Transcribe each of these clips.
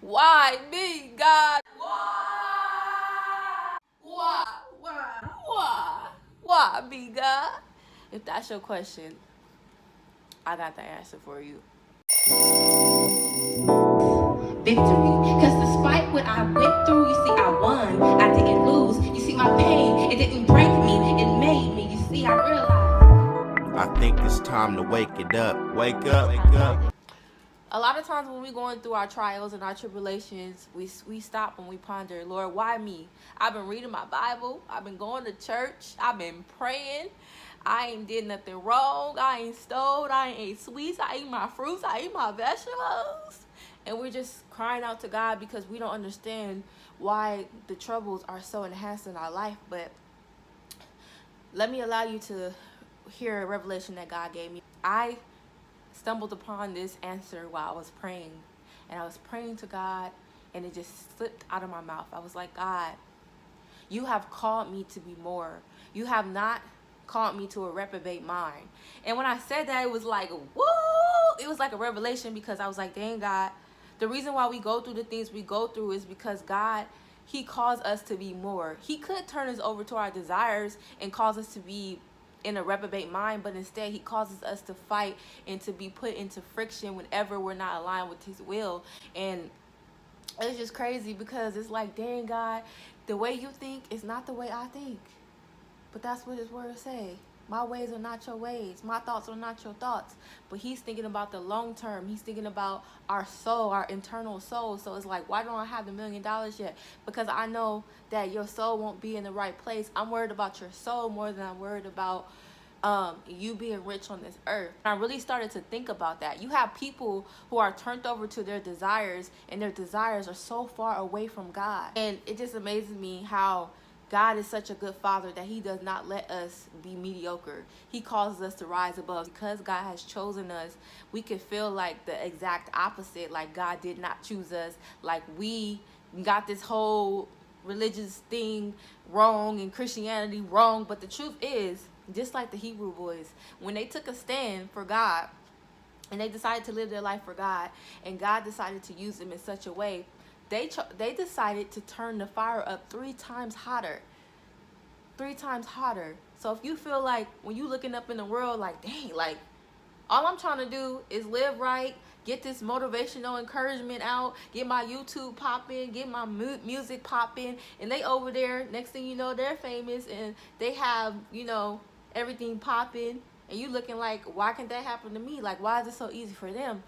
Why me, God? Why? Why? Why? Why? Why me, God? If that's your question, I got the answer for you. Victory. Because despite what I went through, you see, I won. I didn't lose. You see, my pain, it didn't break me. It made me. You see, I realized. I think it's time to wake it up. Wake up, wake up. A lot of times when we're going through our trials and our tribulations, we stop and we ponder, Lord, why me? I've been reading my Bible. I've been going to church. I've been praying. I ain't did nothing wrong. I ain't stole. I ain't ate sweets. I eat my fruits. I eat my vegetables. And we're just crying out to God because we don't understand why the troubles are so enhanced in our life. But let me allow you to hear a revelation that God gave me. I stumbled upon this answer while I was praying, and I was praying to God, and it just slipped out of my mouth. I was like, God, you have called me to be more. You have not called me to a reprobate mind. And when I said that, it was like, woo! It was like a revelation, because I was like, dang, God, the reason why we go through the things we go through is because God, he calls us to be more. He could turn us over to our desires and cause us to be in a reprobate mind, but instead he causes us to fight and to be put into friction whenever we're not aligned with his will. And it's just crazy, because it's like, dang, God, the way you think is not the way I think. But that's what his words say. My ways are not your ways. My thoughts are not your thoughts. But he's thinking about the long term. He's thinking about our soul, our internal soul. So it's like, why don't I have the $1 million yet? Because I know that your soul won't be in the right place. I'm worried about your soul more than I'm worried about you being rich on this earth. And I really started to think about that. You have people who are turned over to their desires, and their desires are so far away from God. And it just amazes me how God is such a good father that he does not let us be mediocre. He causes us to rise above. Because God has chosen us, we can feel like the exact opposite, like God did not choose us, like we got this whole religious thing wrong and Christianity wrong. But the truth is, just like the Hebrew boys, when they took a stand for God and they decided to live their life for God, and God decided to use them in such a way, they decided to turn the fire up 3 times hotter. 3 times hotter. So if you feel like when you looking up in the world like, dang, like all I'm trying to do is live right, get this motivational encouragement out, get my YouTube popping, get my music popping, and they over there, next thing you know, they're famous and they have, you know, everything popping, and you looking like, why can't that happen to me? Like, why is it so easy for them?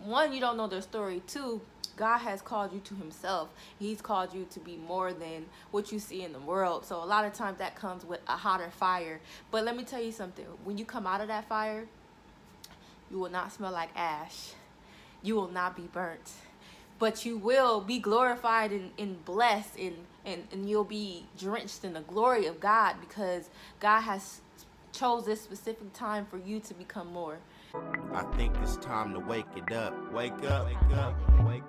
One, you don't know their story. 2, God has called you to himself. He's called you to be more than what you see in the world. So a lot of times that comes with a hotter fire. But let me tell you something. When you come out of that fire, you will not smell like ash. You will not be burnt. But you will be glorified and blessed, and you'll be drenched in the glory of God, because God has chose this specific time for you to become more. I think it's time to wake it up. Wake up, wake up, wake up.